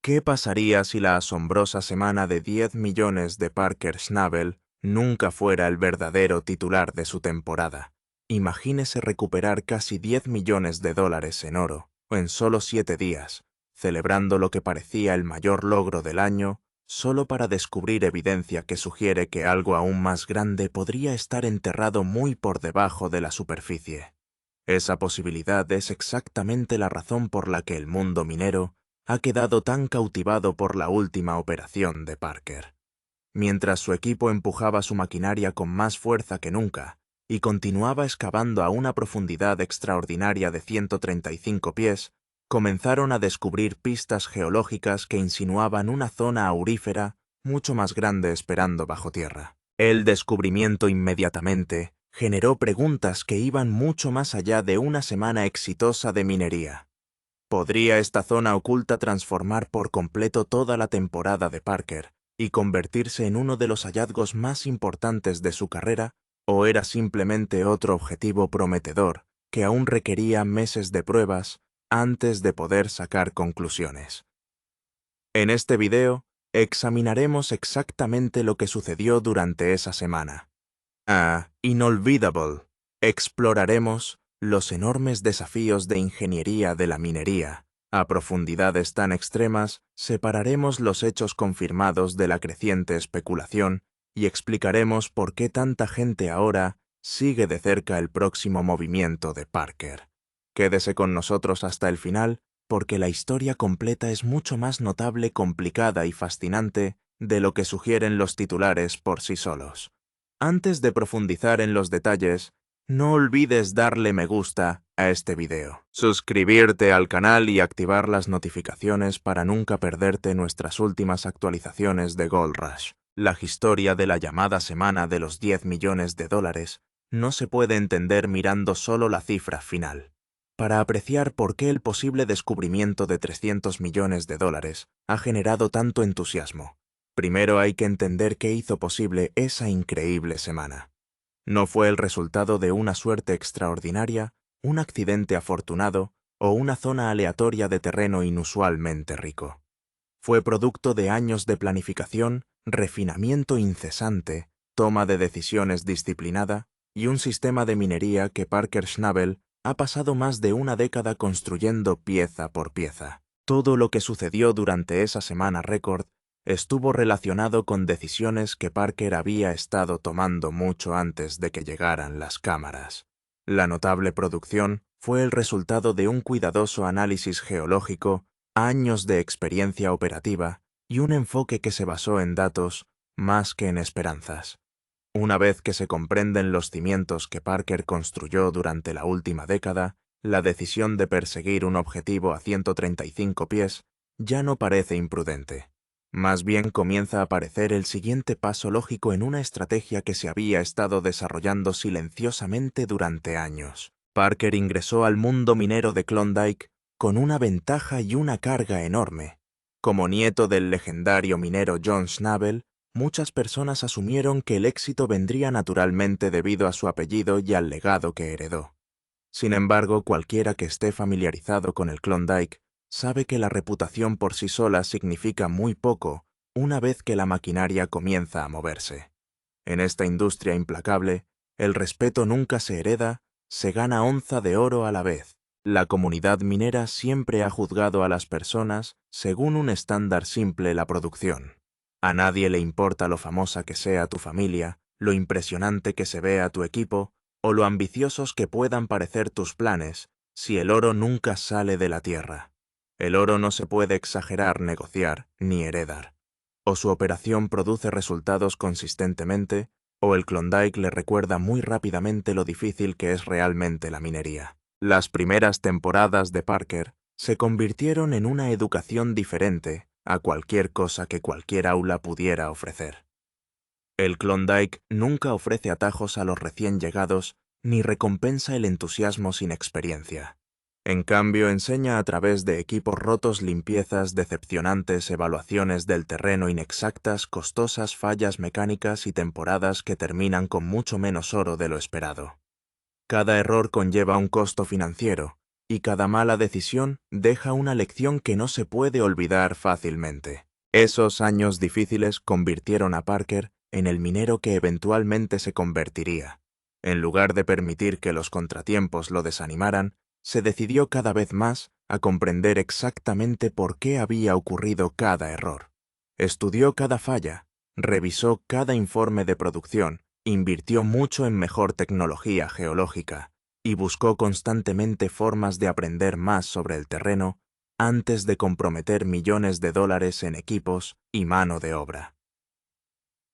¿Qué pasaría si la asombrosa semana de 10 millones de Parker Schnabel nunca fuera el verdadero titular de su temporada? Imagínese recuperar casi 10 millones de dólares en oro, o en solo 7 días, celebrando lo que parecía el mayor logro del año, solo para descubrir evidencia que sugiere que algo aún más grande podría estar enterrado muy por debajo de la superficie. Esa posibilidad es exactamente la razón por la que el mundo minero ha quedado tan cautivado por la última operación de Parker. Mientras su equipo empujaba su maquinaria con más fuerza que nunca y continuaba excavando a una profundidad extraordinaria de 135 pies, comenzaron a descubrir pistas geológicas que insinuaban una zona aurífera mucho más grande esperando bajo tierra. El descubrimiento inmediatamente generó preguntas que iban mucho más allá de una semana exitosa de minería. ¿Podría esta zona oculta transformar por completo toda la temporada de Parker y convertirse en uno de los hallazgos más importantes de su carrera, o era simplemente otro objetivo prometedor que aún requería meses de pruebas antes de poder sacar conclusiones? En este video, examinaremos exactamente lo que sucedió durante esa semana. Inolvidable. Exploraremos los enormes desafíos de ingeniería de la minería. A profundidades tan extremas, separaremos los hechos confirmados de la creciente especulación y explicaremos por qué tanta gente ahora sigue de cerca el próximo movimiento de Parker. Quédese con nosotros hasta el final, porque la historia completa es mucho más notable, complicada y fascinante de lo que sugieren los titulares por sí solos. Antes de profundizar en los detalles, no olvides darle me gusta a este video, suscribirte al canal y activar las notificaciones para nunca perderte nuestras últimas actualizaciones de Gold Rush. La historia de la llamada semana de los 10 millones de dólares no se puede entender mirando solo la cifra final. Para apreciar por qué el posible descubrimiento de 300 millones de dólares ha generado tanto entusiasmo, primero hay que entender qué hizo posible esa increíble semana. No fue el resultado de una suerte extraordinaria, un accidente afortunado o una zona aleatoria de terreno inusualmente rico. Fue producto de años de planificación, refinamiento incesante, toma de decisiones disciplinada y un sistema de minería que Parker Schnabel ha pasado más de una década construyendo pieza por pieza. Todo lo que sucedió durante esa semana récord estuvo relacionado con decisiones que Parker había estado tomando mucho antes de que llegaran las cámaras. La notable producción fue el resultado de un cuidadoso análisis geológico, años de experiencia operativa y un enfoque que se basó en datos más que en esperanzas. Una vez que se comprenden los cimientos que Parker construyó durante la última década, la decisión de perseguir un objetivo a 135 pies ya no parece imprudente. Más bien comienza a aparecer el siguiente paso lógico en una estrategia que se había estado desarrollando silenciosamente durante años. Parker ingresó al mundo minero de Klondike con una ventaja y una carga enorme. Como nieto del legendario minero John Schnabel, muchas personas asumieron que el éxito vendría naturalmente debido a su apellido y al legado que heredó. Sin embargo, cualquiera que esté familiarizado con el Klondike sabe que la reputación por sí sola significa muy poco una vez que la maquinaria comienza a moverse. En esta industria implacable, el respeto nunca se hereda, se gana onza de oro a la vez. La comunidad minera siempre ha juzgado a las personas según un estándar simple: la producción. A nadie le importa lo famosa que sea tu familia, lo impresionante que se vea tu equipo, o lo ambiciosos que puedan parecer tus planes, si el oro nunca sale de la tierra. El oro no se puede exagerar, negociar, ni heredar. O su operación produce resultados consistentemente, o el Klondike le recuerda muy rápidamente lo difícil que es realmente la minería. Las primeras temporadas de Parker se convirtieron en una educación diferente a cualquier cosa que cualquier aula pudiera ofrecer. El Klondike nunca ofrece atajos a los recién llegados ni recompensa el entusiasmo sin experiencia. En cambio, enseña a través de equipos rotos, limpiezas decepcionantes, evaluaciones del terreno inexactas, costosas fallas mecánicas y temporadas que terminan con mucho menos oro de lo esperado. Cada error conlleva un costo financiero, y cada mala decisión deja una lección que no se puede olvidar fácilmente. Esos años difíciles convirtieron a Parker en el minero que eventualmente se convertiría. En lugar de permitir que los contratiempos lo desanimaran, se decidió cada vez más a comprender exactamente por qué había ocurrido cada error. Estudió cada falla, revisó cada informe de producción, invirtió mucho en mejor tecnología geológica y buscó constantemente formas de aprender más sobre el terreno antes de comprometer millones de dólares en equipos y mano de obra.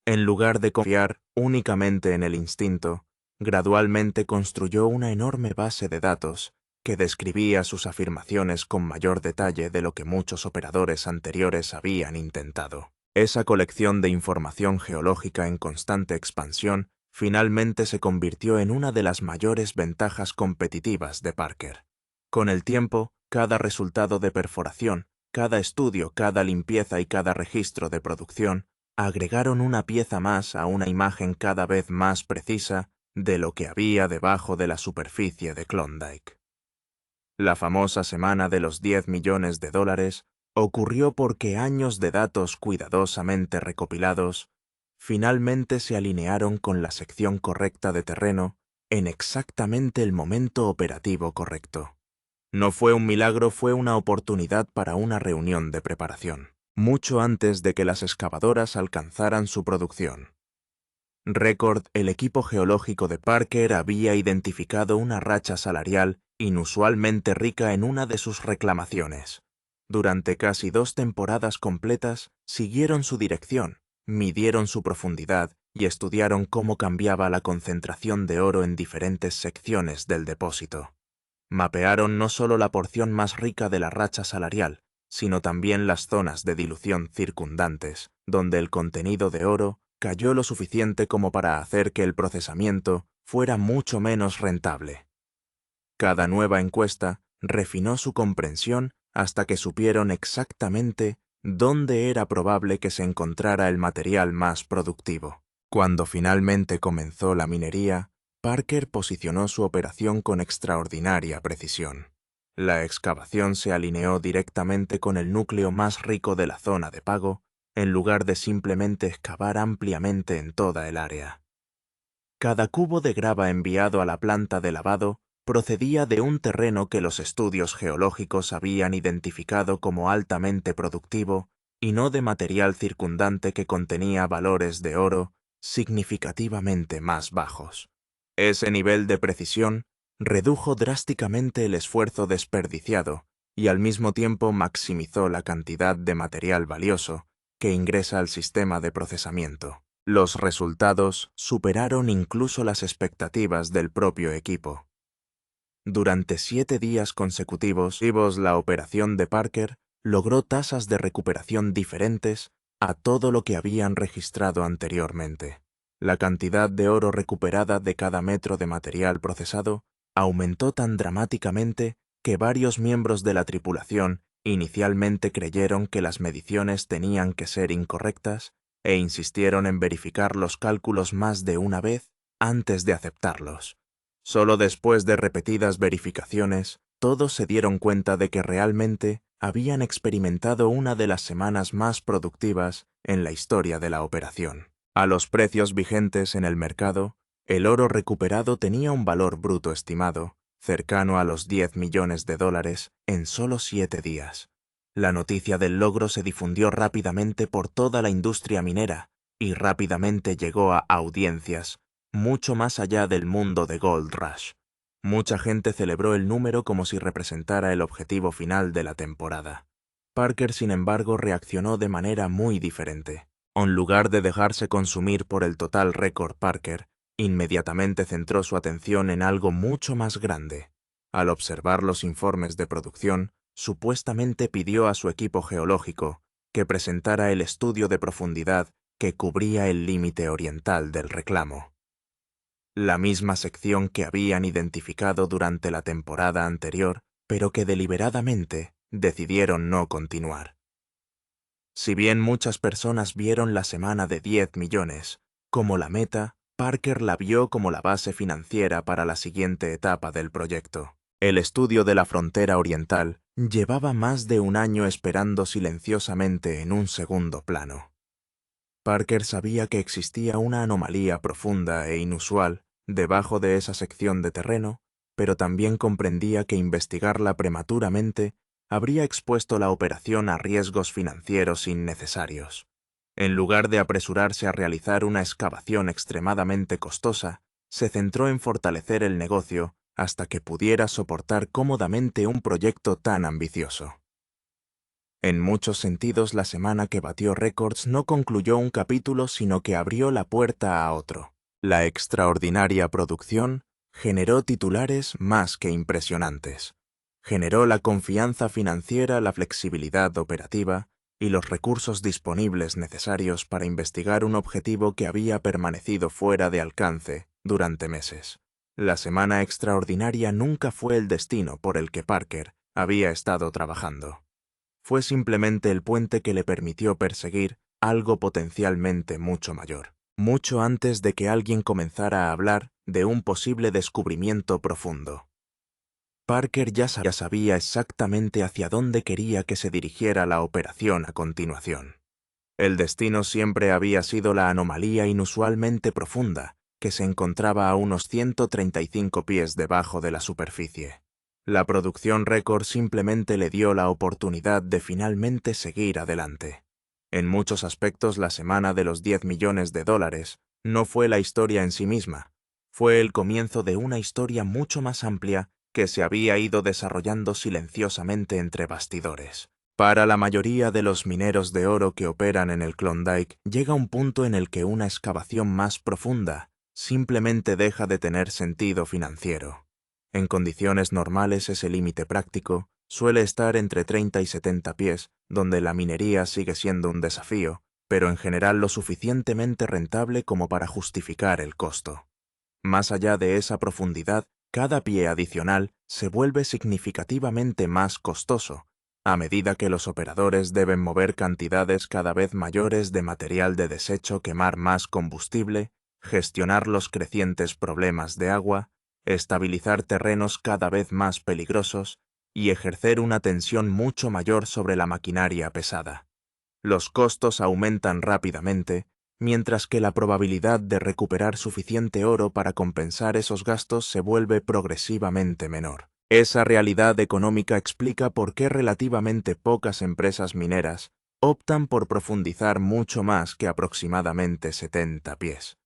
En lugar de confiar únicamente en el instinto, gradualmente construyó una enorme base de datos que describía sus afirmaciones con mayor detalle de lo que muchos operadores anteriores habían intentado. Esa colección de información geológica en constante expansión finalmente se convirtió en una de las mayores ventajas competitivas de Parker. Con el tiempo, cada resultado de perforación, cada estudio, cada limpieza y cada registro de producción agregaron una pieza más a una imagen cada vez más precisa de lo que había debajo de la superficie de Klondike. La famosa semana de los 10 millones de dólares ocurrió porque años de datos cuidadosamente recopilados finalmente se alinearon con la sección correcta de terreno en exactamente el momento operativo correcto. No fue un milagro, fue una oportunidad para una reunión de preparación, mucho antes de que las excavadoras alcanzaran su producción. Record, el equipo geológico de Parker había identificado una racha salarial inusualmente rica en una de sus reclamaciones. Durante casi 2 temporadas completas, siguieron su dirección, midieron su profundidad y estudiaron cómo cambiaba la concentración de oro en diferentes secciones del depósito. Mapearon no solo la porción más rica de la racha salarial, sino también las zonas de dilución circundantes, donde el contenido de oro cayó lo suficiente como para hacer que el procesamiento fuera mucho menos rentable. Cada nueva encuesta refinó su comprensión hasta que supieron exactamente dónde era probable que se encontrara el material más productivo. Cuando finalmente comenzó la minería, Parker posicionó su operación con extraordinaria precisión. La excavación se alineó directamente con el núcleo más rico de la zona de pago, en lugar de simplemente excavar ampliamente en toda el área. Cada cubo de grava enviado a la planta de lavado procedía de un terreno que los estudios geológicos habían identificado como altamente productivo y no de material circundante que contenía valores de oro significativamente más bajos. Ese nivel de precisión redujo drásticamente el esfuerzo desperdiciado y al mismo tiempo maximizó la cantidad de material valioso que ingresa al sistema de procesamiento. Los resultados superaron incluso las expectativas del propio equipo. Durante 7 días consecutivos, la operación de Parker logró tasas de recuperación diferentes a todo lo que habían registrado anteriormente. La cantidad de oro recuperada de cada metro de material procesado aumentó tan dramáticamente que varios miembros de la tripulación inicialmente creyeron que las mediciones tenían que ser incorrectas e insistieron en verificar los cálculos más de una vez antes de aceptarlos. Solo después de repetidas verificaciones, todos se dieron cuenta de que realmente habían experimentado una de las semanas más productivas en la historia de la operación. A los precios vigentes en el mercado, el oro recuperado tenía un valor bruto estimado, cercano a los 10 millones de dólares, en solo 7 días. La noticia del logro se difundió rápidamente por toda la industria minera y rápidamente llegó a audiencias mucho más allá del mundo de Gold Rush. Mucha gente celebró el número como si representara el objetivo final de la temporada. Parker, sin embargo, reaccionó de manera muy diferente. En lugar de dejarse consumir por el total récord Parker, inmediatamente centró su atención en algo mucho más grande. Al observar los informes de producción, supuestamente pidió a su equipo geológico que presentara el estudio de profundidad que cubría el límite oriental del reclamo. La misma sección que habían identificado durante la temporada anterior, pero que deliberadamente decidieron no continuar. Si bien muchas personas vieron la semana de 10 millones como la meta, Parker la vio como la base financiera para la siguiente etapa del proyecto. El estudio de la frontera oriental llevaba más de un año esperando silenciosamente en un segundo plano. Parker sabía que existía una anomalía profunda e inusual debajo de esa sección de terreno, pero también comprendía que investigarla prematuramente habría expuesto la operación a riesgos financieros innecesarios. En lugar de apresurarse a realizar una excavación extremadamente costosa, se centró en fortalecer el negocio hasta que pudiera soportar cómodamente un proyecto tan ambicioso. En muchos sentidos, la semana que batió récords no concluyó un capítulo, sino que abrió la puerta a otro. La extraordinaria producción generó titulares más que impresionantes. Generó la confianza financiera, la flexibilidad operativa y los recursos disponibles necesarios para investigar un objetivo que había permanecido fuera de alcance durante meses. La semana extraordinaria nunca fue el destino por el que Parker había estado trabajando. Fue simplemente el puente que le permitió perseguir algo potencialmente mucho mayor, mucho antes de que alguien comenzara a hablar de un posible descubrimiento profundo. Parker ya sabía exactamente hacia dónde quería que se dirigiera la operación a continuación. El destino siempre había sido la anomalía inusualmente profunda que se encontraba a unos 135 pies debajo de la superficie. La producción récord simplemente le dio la oportunidad de finalmente seguir adelante. En muchos aspectos, la semana de los 10 millones de dólares no fue la historia en sí misma, fue el comienzo de una historia mucho más amplia que se había ido desarrollando silenciosamente entre bastidores. Para la mayoría de los mineros de oro que operan en el Klondike, llega un punto en el que una excavación más profunda simplemente deja de tener sentido financiero. En condiciones normales, ese límite práctico suele estar entre 30 y 70 pies, donde la minería sigue siendo un desafío, pero en general lo suficientemente rentable como para justificar el costo. Más allá de esa profundidad, cada pie adicional se vuelve significativamente más costoso, a medida que los operadores deben mover cantidades cada vez mayores de material de desecho, quemar más combustible, gestionar los crecientes problemas de agua, estabilizar terrenos cada vez más peligrosos y ejercer una tensión mucho mayor sobre la maquinaria pesada. Los costos aumentan rápidamente, mientras que la probabilidad de recuperar suficiente oro para compensar esos gastos se vuelve progresivamente menor. Esa realidad económica explica por qué relativamente pocas empresas mineras optan por profundizar mucho más que aproximadamente 70 pies.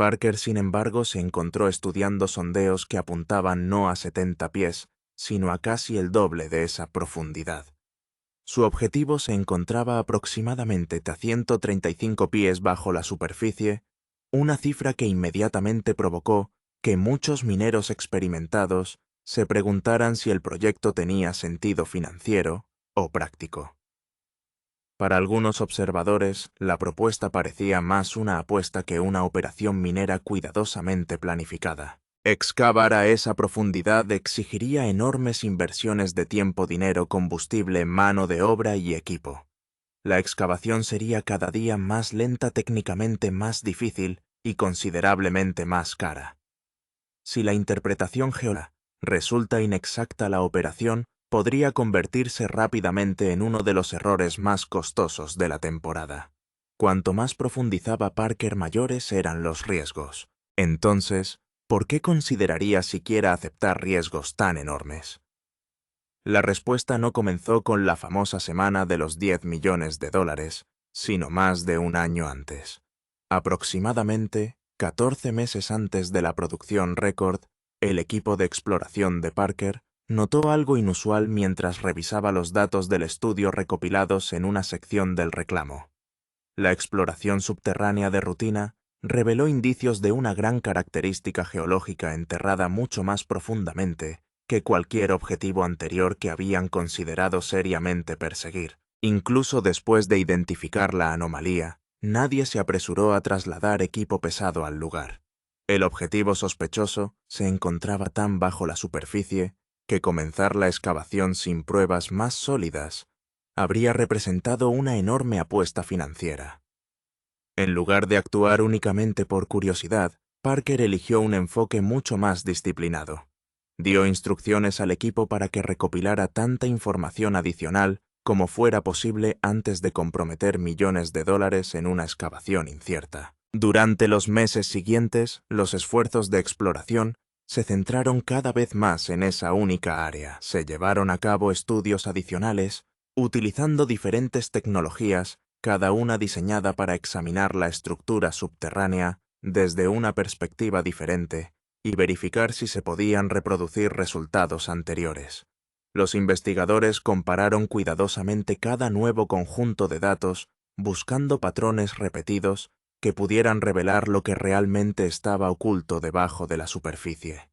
Parker, sin embargo, se encontró estudiando sondeos que apuntaban no a 70 pies, sino a casi el doble de esa profundidad. Su objetivo se encontraba aproximadamente a 135 pies bajo la superficie, una cifra que inmediatamente provocó que muchos mineros experimentados se preguntaran si el proyecto tenía sentido financiero o práctico. Para algunos observadores, la propuesta parecía más una apuesta que una operación minera cuidadosamente planificada. Excavar a esa profundidad exigiría enormes inversiones de tiempo, dinero, combustible, mano de obra y equipo. La excavación sería cada día más lenta, técnicamente más difícil y considerablemente más cara. Si la interpretación geológica resulta inexacta, la operación podría convertirse rápidamente en uno de los errores más costosos de la temporada. Cuanto más profundizaba Parker, mayores eran los riesgos. Entonces, ¿por qué consideraría siquiera aceptar riesgos tan enormes? La respuesta no comenzó con la famosa semana de los 10 millones de dólares, sino más de un año antes. Aproximadamente 14 meses antes de la producción récord, el equipo de exploración de Parker notó algo inusual mientras revisaba los datos del estudio recopilados en una sección del reclamo. La exploración subterránea de rutina reveló indicios de una gran característica geológica enterrada mucho más profundamente que cualquier objetivo anterior que habían considerado seriamente perseguir. Incluso después de identificar la anomalía, nadie se apresuró a trasladar equipo pesado al lugar. El objetivo sospechoso se encontraba tan bajo la superficie que comenzar la excavación sin pruebas más sólidas habría representado una enorme apuesta financiera. En lugar de actuar únicamente por curiosidad, Parker eligió un enfoque mucho más disciplinado. Dio instrucciones al equipo para que recopilara tanta información adicional como fuera posible antes de comprometer millones de dólares en una excavación incierta. Durante los meses siguientes, los esfuerzos de exploración se centraron cada vez más en esa única área. Se llevaron a cabo estudios adicionales, utilizando diferentes tecnologías, cada una diseñada para examinar la estructura subterránea desde una perspectiva diferente y verificar si se podían reproducir resultados anteriores. Los investigadores compararon cuidadosamente cada nuevo conjunto de datos, buscando patrones repetidos que pudieran revelar lo que realmente estaba oculto debajo de la superficie.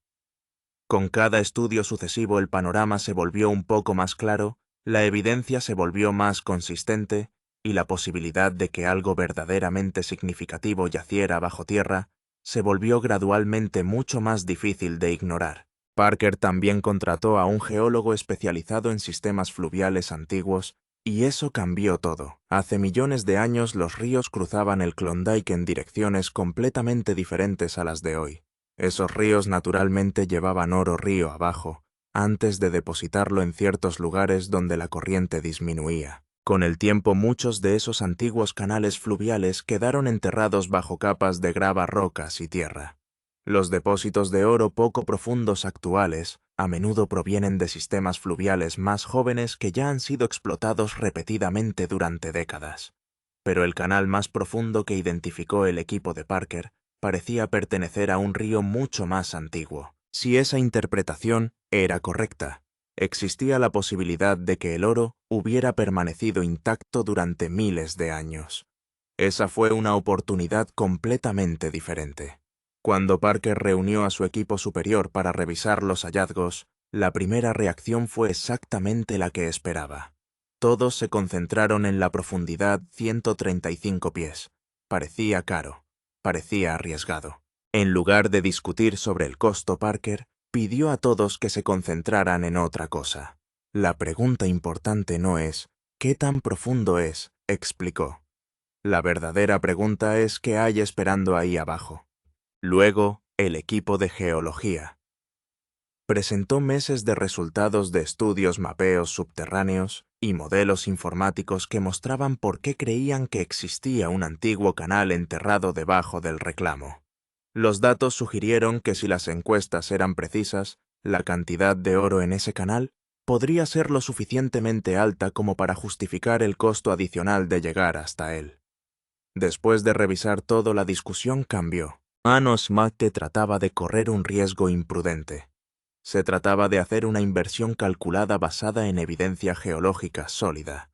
Con cada estudio sucesivo el panorama se volvió un poco más claro, la evidencia se volvió más consistente y la posibilidad de que algo verdaderamente significativo yaciera bajo tierra se volvió gradualmente mucho más difícil de ignorar. Parker también contrató a un geólogo especializado en sistemas fluviales antiguos, y eso cambió todo. Hace millones de años los ríos cruzaban el Klondike en direcciones completamente diferentes a las de hoy. Esos ríos naturalmente llevaban oro río abajo, antes de depositarlo en ciertos lugares donde la corriente disminuía. Con el tiempo muchos de esos antiguos canales fluviales quedaron enterrados bajo capas de grava, rocas y tierra. Los depósitos de oro poco profundos actuales a menudo provienen de sistemas fluviales más jóvenes que ya han sido explotados repetidamente durante décadas. Pero el canal más profundo que identificó el equipo de Parker parecía pertenecer a un río mucho más antiguo. Si esa interpretación era correcta, existía la posibilidad de que el oro hubiera permanecido intacto durante miles de años. Esa fue una oportunidad completamente diferente. Cuando Parker reunió a su equipo superior para revisar los hallazgos, la primera reacción fue exactamente la que esperaba. Todos se concentraron en la profundidad 135 pies. Parecía caro, parecía arriesgado. En lugar de discutir sobre el costo, Parker pidió a todos que se concentraran en otra cosa. La pregunta importante no es ¿qué tan profundo es?, explicó. La verdadera pregunta es ¿qué hay esperando ahí abajo? Luego, el equipo de geología presentó meses de resultados de estudios mapeos subterráneos y modelos informáticos que mostraban por qué creían que existía un antiguo canal enterrado debajo del reclamo. Los datos sugirieron que si las encuestas eran precisas, la cantidad de oro en ese canal podría ser lo suficientemente alta como para justificar el costo adicional de llegar hasta él. Después de revisar todo, la discusión cambió. Anos Mate trataba de correr un riesgo imprudente. Se trataba de hacer una inversión calculada basada en evidencia geológica sólida.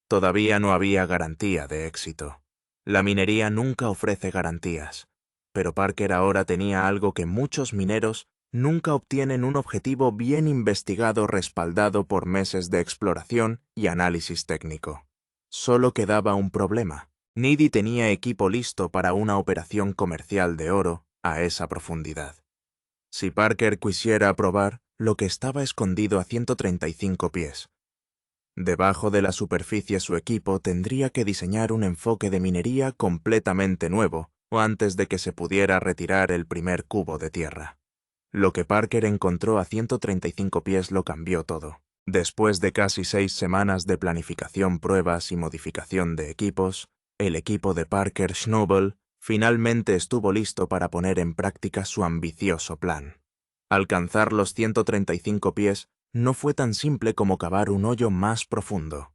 Todavía no había garantía de éxito. La minería nunca ofrece garantías, pero Parker ahora tenía algo que muchos mineros nunca obtienen: un objetivo bien investigado respaldado por meses de exploración y análisis técnico. Solo quedaba un problema. Needy tenía equipo listo para una operación comercial de oro a esa profundidad. Si Parker quisiera probar lo que estaba escondido a 135 pies, debajo de la superficie, su equipo tendría que diseñar un enfoque de minería completamente nuevo o antes de que se pudiera retirar el primer cubo de tierra. Lo que Parker encontró a 135 pies lo cambió todo. Después de casi 6 semanas de planificación, pruebas y modificación de equipos, el equipo de Parker Schnobel finalmente estuvo listo para poner en práctica su ambicioso plan. Alcanzar los 135 pies no fue tan simple como cavar un hoyo más profundo.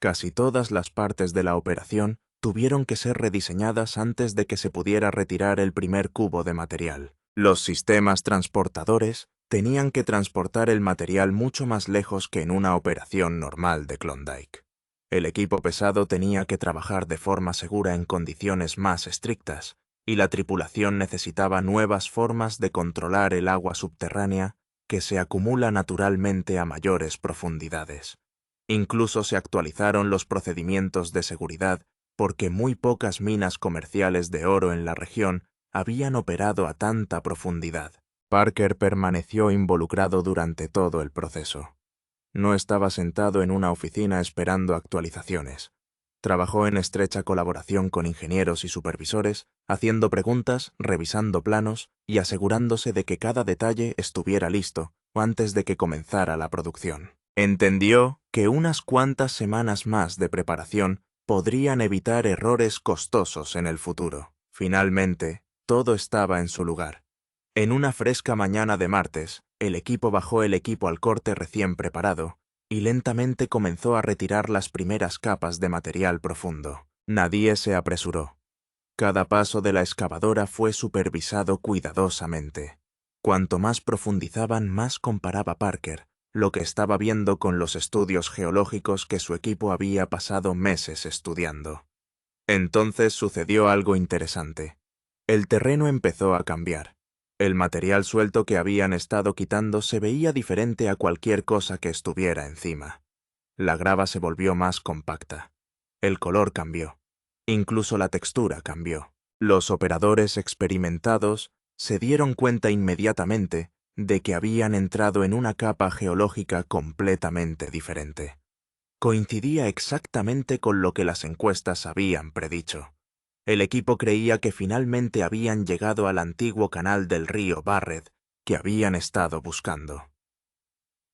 Casi todas las partes de la operación tuvieron que ser rediseñadas antes de que se pudiera retirar el primer cubo de material. Los sistemas transportadores tenían que transportar el material mucho más lejos que en una operación normal de Klondike. El equipo pesado tenía que trabajar de forma segura en condiciones más estrictas, y la tripulación necesitaba nuevas formas de controlar el agua subterránea que se acumula naturalmente a mayores profundidades. Incluso se actualizaron los procedimientos de seguridad porque muy pocas minas comerciales de oro en la región habían operado a tanta profundidad. Parker permaneció involucrado durante todo el proceso. No estaba sentado en una oficina esperando actualizaciones. Trabajó en estrecha colaboración con ingenieros y supervisores, haciendo preguntas, revisando planos y asegurándose de que cada detalle estuviera listo antes de que comenzara la producción. Entendió que unas cuantas semanas más de preparación podrían evitar errores costosos en el futuro. Finalmente, todo estaba en su lugar. En una fresca mañana de martes, el equipo bajó el equipo al corte recién preparado y lentamente comenzó a retirar las primeras capas de material profundo. Nadie se apresuró. Cada paso de la excavadora fue supervisado cuidadosamente. Cuanto más profundizaban, más comparaba Parker lo que estaba viendo con los estudios geológicos que su equipo había pasado meses estudiando. Entonces sucedió algo interesante. El terreno empezó a cambiar. El material suelto que habían estado quitando se veía diferente a cualquier cosa que estuviera encima. La grava se volvió más compacta. El color cambió. Incluso la textura cambió. Los operadores experimentados se dieron cuenta inmediatamente de que habían entrado en una capa geológica completamente diferente. Coincidía exactamente con lo que las encuestas habían predicho. El equipo creía que finalmente habían llegado al antiguo canal del río Barrett que habían estado buscando.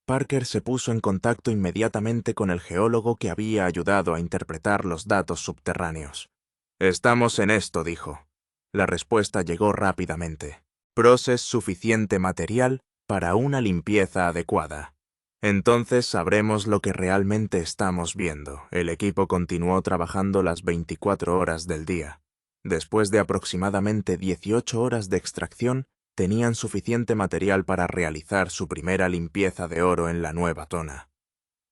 Parker se puso en contacto inmediatamente con el geólogo que había ayudado a interpretar los datos subterráneos. «Estamos en esto», dijo. La respuesta llegó rápidamente. «Proces suficiente material para una limpieza adecuada. Entonces sabremos lo que realmente estamos viendo». El equipo continuó trabajando las 24 horas del día. Después de aproximadamente 18 horas de extracción, tenían suficiente material para realizar su primera limpieza de oro en la nueva zona.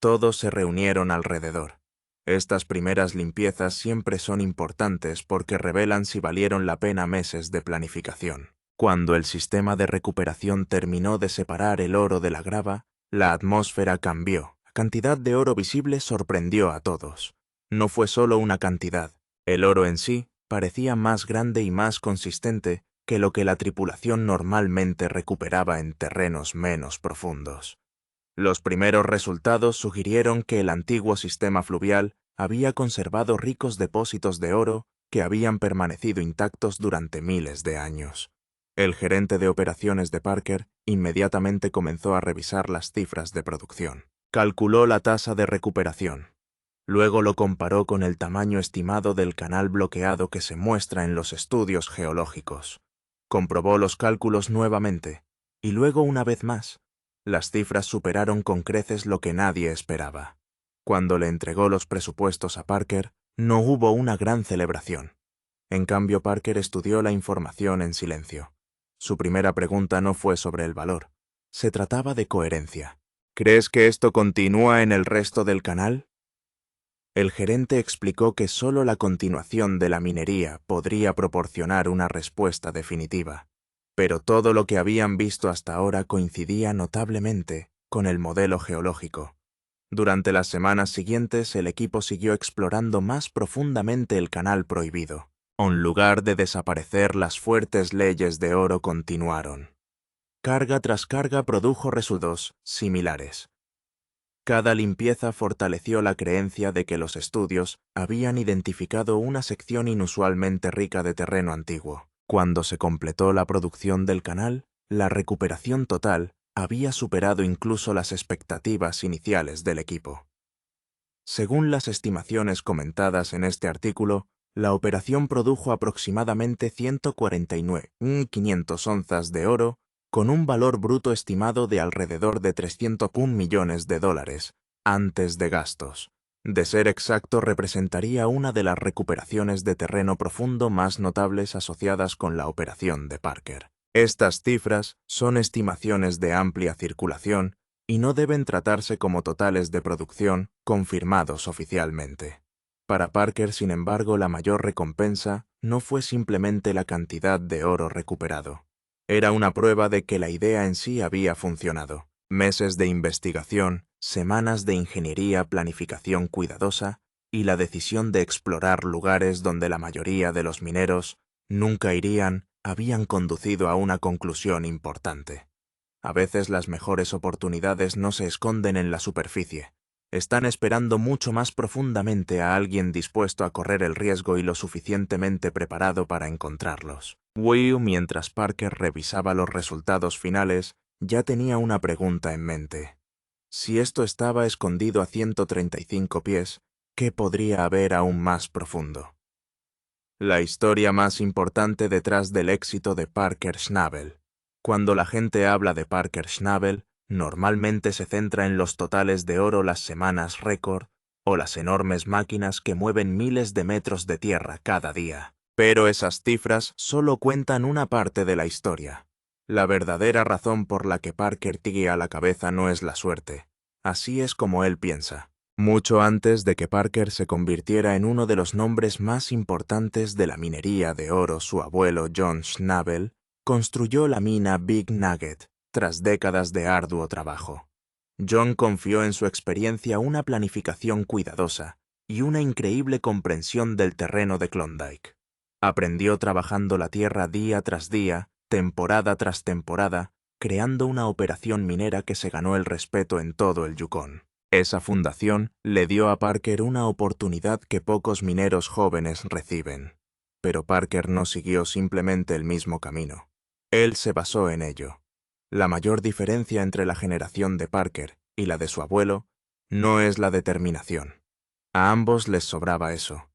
Todos se reunieron alrededor. Estas primeras limpiezas siempre son importantes porque revelan si valieron la pena meses de planificación. Cuando el sistema de recuperación terminó de separar el oro de la grava, la atmósfera cambió. La cantidad de oro visible sorprendió a todos. No fue solo una cantidad. El oro en sí parecía más grande y más consistente que lo que la tripulación normalmente recuperaba en terrenos menos profundos. Los primeros resultados sugirieron que el antiguo sistema fluvial había conservado ricos depósitos de oro que habían permanecido intactos durante miles de años. El gerente de operaciones de Parker inmediatamente comenzó a revisar las cifras de producción. Calculó la tasa de recuperación. Luego lo comparó con el tamaño estimado del canal bloqueado que se muestra en los estudios geológicos. Comprobó los cálculos nuevamente, y luego una vez más. Las cifras superaron con creces lo que nadie esperaba. Cuando le entregó los presupuestos a Parker, no hubo una gran celebración. En cambio, Parker estudió la información en silencio. Su primera pregunta no fue sobre el valor. Se trataba de coherencia. ¿Crees que esto continúa en el resto del canal? El gerente explicó que solo la continuación de la minería podría proporcionar una respuesta definitiva, pero todo lo que habían visto hasta ahora coincidía notablemente con el modelo geológico. Durante las semanas siguientes, el equipo siguió explorando más profundamente el canal prohibido. En lugar de desaparecer, las fuertes leyes de oro continuaron. Carga tras carga produjo resultados similares. Cada limpieza fortaleció la creencia de que los estudios habían identificado una sección inusualmente rica de terreno antiguo. Cuando se completó la producción del canal, la recuperación total había superado incluso las expectativas iniciales del equipo. Según las estimaciones comentadas en este artículo, la operación produjo aproximadamente 149.500 onzas de oro, con un valor bruto estimado de alrededor de 301 millones de dólares, antes de gastos. De ser exacto, representaría una de las recuperaciones de terreno profundo más notables asociadas con la operación de Parker. Estas cifras son estimaciones de amplia circulación y no deben tratarse como totales de producción confirmados oficialmente. Para Parker, sin embargo, la mayor recompensa no fue simplemente la cantidad de oro recuperado. Era una prueba de que la idea en sí había funcionado. Meses de investigación, semanas de ingeniería, planificación cuidadosa y la decisión de explorar lugares donde la mayoría de los mineros nunca irían habían conducido a una conclusión importante. A veces las mejores oportunidades no se esconden en la superficie. Están esperando mucho más profundamente a alguien dispuesto a correr el riesgo y lo suficientemente preparado para encontrarlos. Mientras Parker revisaba los resultados finales, Ya tenía una pregunta en mente. Si esto estaba escondido a 135 pies, ¿qué podría haber aún más profundo? La historia más importante detrás del éxito de Parker Schnabel. Cuando la gente habla de Parker Schnabel, normalmente se centra en los totales de oro, las semanas récord o las enormes máquinas que mueven miles de metros de tierra cada día. Pero esas cifras solo cuentan una parte de la historia. La verdadera razón por la que Parker sigue a la cabeza no es la suerte. Así es como él piensa. Mucho antes de que Parker se convirtiera en uno de los nombres más importantes de la minería de oro, su abuelo John Schnabel construyó la mina Big Nugget tras décadas de arduo trabajo. John confió en su experiencia, una planificación cuidadosa y una increíble comprensión del terreno de Klondike. Aprendió trabajando la tierra día tras día, temporada tras temporada, creando una operación minera que se ganó el respeto en todo el Yukón. Esa fundación le dio a Parker una oportunidad que pocos mineros jóvenes reciben. Pero Parker no siguió simplemente el mismo camino. Él se basó en ello. La mayor diferencia entre la generación de Parker y la de su abuelo no es la determinación. A ambos les sobraba eso.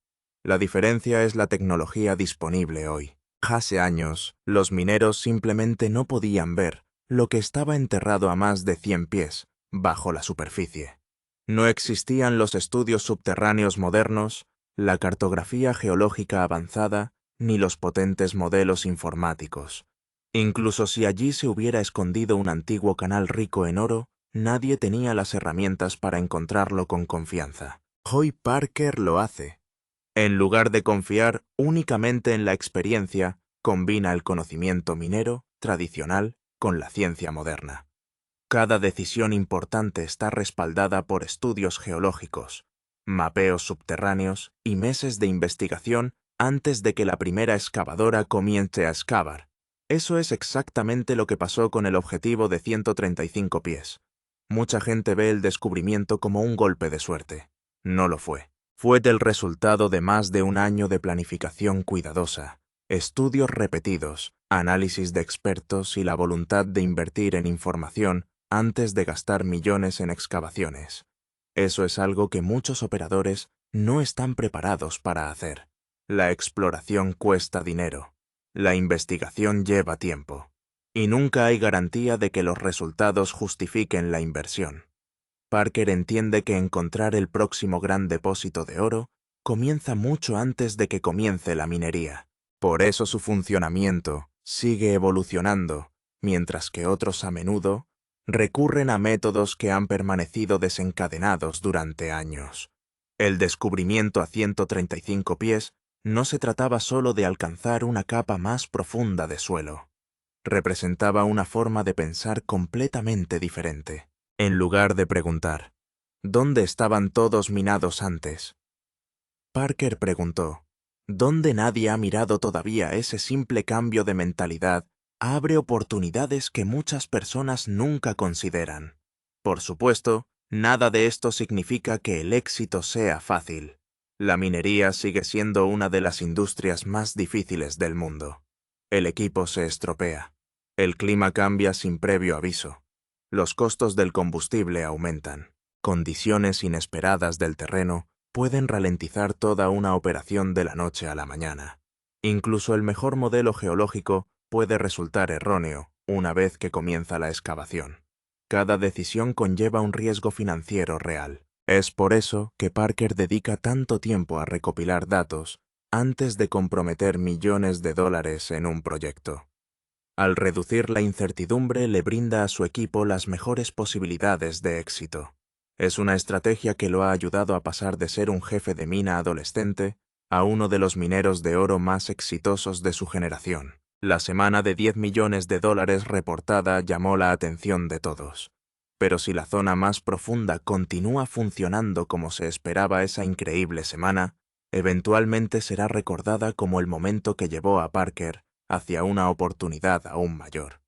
La diferencia es la tecnología disponible hoy. Hace años, los mineros simplemente no podían ver lo que estaba enterrado a más de 100 pies bajo la superficie. No existían los estudios subterráneos modernos, la cartografía geológica avanzada, ni los potentes modelos informáticos. Incluso si allí se hubiera escondido un antiguo canal rico en oro, nadie tenía las herramientas para encontrarlo con confianza. Hoy Parker lo hace. En lugar de confiar únicamente en la experiencia, combina el conocimiento minero tradicional con la ciencia moderna. Cada decisión importante está respaldada por estudios geológicos, mapeos subterráneos y meses de investigación antes de que la primera excavadora comience a excavar. Eso es exactamente lo que pasó con el objetivo de 135 pies. Mucha gente ve el descubrimiento como un golpe de suerte. No lo fue. Fue el resultado de más de un año de planificación cuidadosa, estudios repetidos, análisis de expertos y la voluntad de invertir en información antes de gastar millones en excavaciones. Eso es algo que muchos operadores no están preparados para hacer. La exploración cuesta dinero. La investigación lleva tiempo. Y nunca hay garantía de que los resultados justifiquen la inversión. Parker entiende que encontrar el próximo gran depósito de oro comienza mucho antes de que comience la minería. Por eso su funcionamiento sigue evolucionando, mientras que otros a menudo recurren a métodos que han permanecido desencadenados durante años. El descubrimiento a 135 pies no se trataba solo de alcanzar una capa más profunda de suelo. Representaba una forma de pensar completamente diferente. En lugar de preguntar, ¿dónde estaban todos minados antes?, Parker preguntó, ¿dónde nadie ha mirado todavía? Ese simple cambio de mentalidad abre oportunidades que muchas personas nunca consideran. Por supuesto, nada de esto significa que el éxito sea fácil. La minería sigue siendo una de las industrias más difíciles del mundo. El equipo se estropea. El clima cambia sin previo aviso. Los costos del combustible aumentan. Condiciones inesperadas del terreno pueden ralentizar toda una operación de la noche a la mañana. Incluso el mejor modelo geológico puede resultar erróneo una vez que comienza la excavación. Cada decisión conlleva un riesgo financiero real. Es por eso que Parker dedica tanto tiempo a recopilar datos antes de comprometer millones de dólares en un proyecto. Al reducir la incertidumbre, le brinda a su equipo las mejores posibilidades de éxito. Es una estrategia que lo ha ayudado a pasar de ser un jefe de mina adolescente a uno de los mineros de oro más exitosos de su generación. La semana de 10 millones de dólares reportada llamó la atención de todos. Pero si la zona más profunda continúa funcionando como se esperaba esa increíble semana, eventualmente será recordada como el momento que llevó a Parker hacia una oportunidad aún mayor.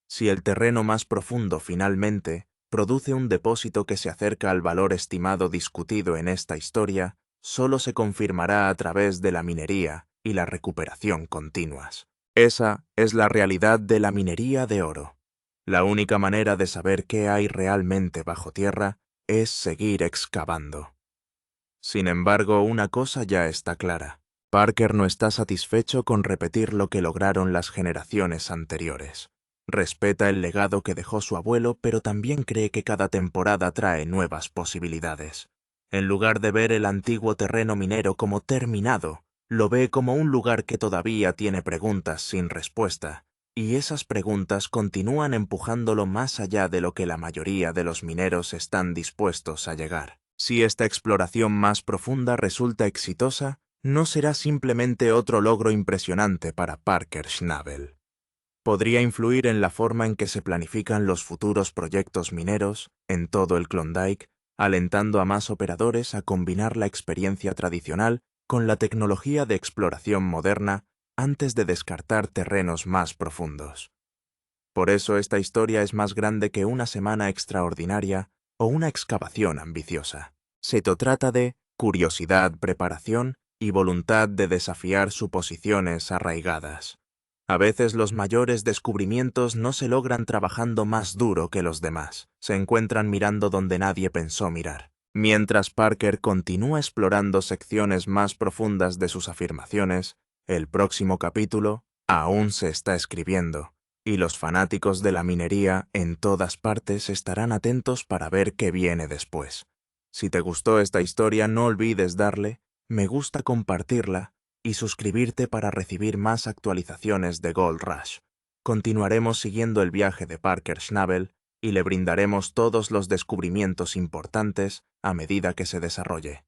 Si el terreno más profundo finalmente produce un depósito que se acerca al valor estimado discutido en esta historia, solo se confirmará a través de la minería y la recuperación continuas. Esa es la realidad de la minería de oro. La única manera de saber qué hay realmente bajo tierra es seguir excavando. Sin embargo, una cosa ya está clara. Parker no está satisfecho con repetir lo que lograron las generaciones anteriores. Respeta el legado que dejó su abuelo, pero también cree que cada temporada trae nuevas posibilidades. En lugar de ver el antiguo terreno minero como terminado, lo ve como un lugar que todavía tiene preguntas sin respuesta, y esas preguntas continúan empujándolo más allá de lo que la mayoría de los mineros están dispuestos a llegar. Si esta exploración más profunda resulta exitosa, no será simplemente otro logro impresionante para Parker Schnabel. Podría influir en la forma en que se planifican los futuros proyectos mineros en todo el Klondike, alentando a más operadores a combinar la experiencia tradicional con la tecnología de exploración moderna antes de descartar terrenos más profundos. Por eso esta historia es más grande que una semana extraordinaria o una excavación ambiciosa. Se trata de curiosidad, preparación y voluntad de desafiar suposiciones arraigadas. A veces los mayores descubrimientos no se logran trabajando más duro que los demás, se encuentran mirando donde nadie pensó mirar. Mientras Parker continúa explorando secciones más profundas de sus afirmaciones, el próximo capítulo aún se está escribiendo, y los fanáticos de la minería en todas partes estarán atentos para ver qué viene después. Si te gustó esta historia, no olvides darle me gusta, compartirla y suscribirte para recibir más actualizaciones de Gold Rush. Continuaremos siguiendo el viaje de Parker Schnabel y le brindaremos todos los descubrimientos importantes a medida que se desarrolle.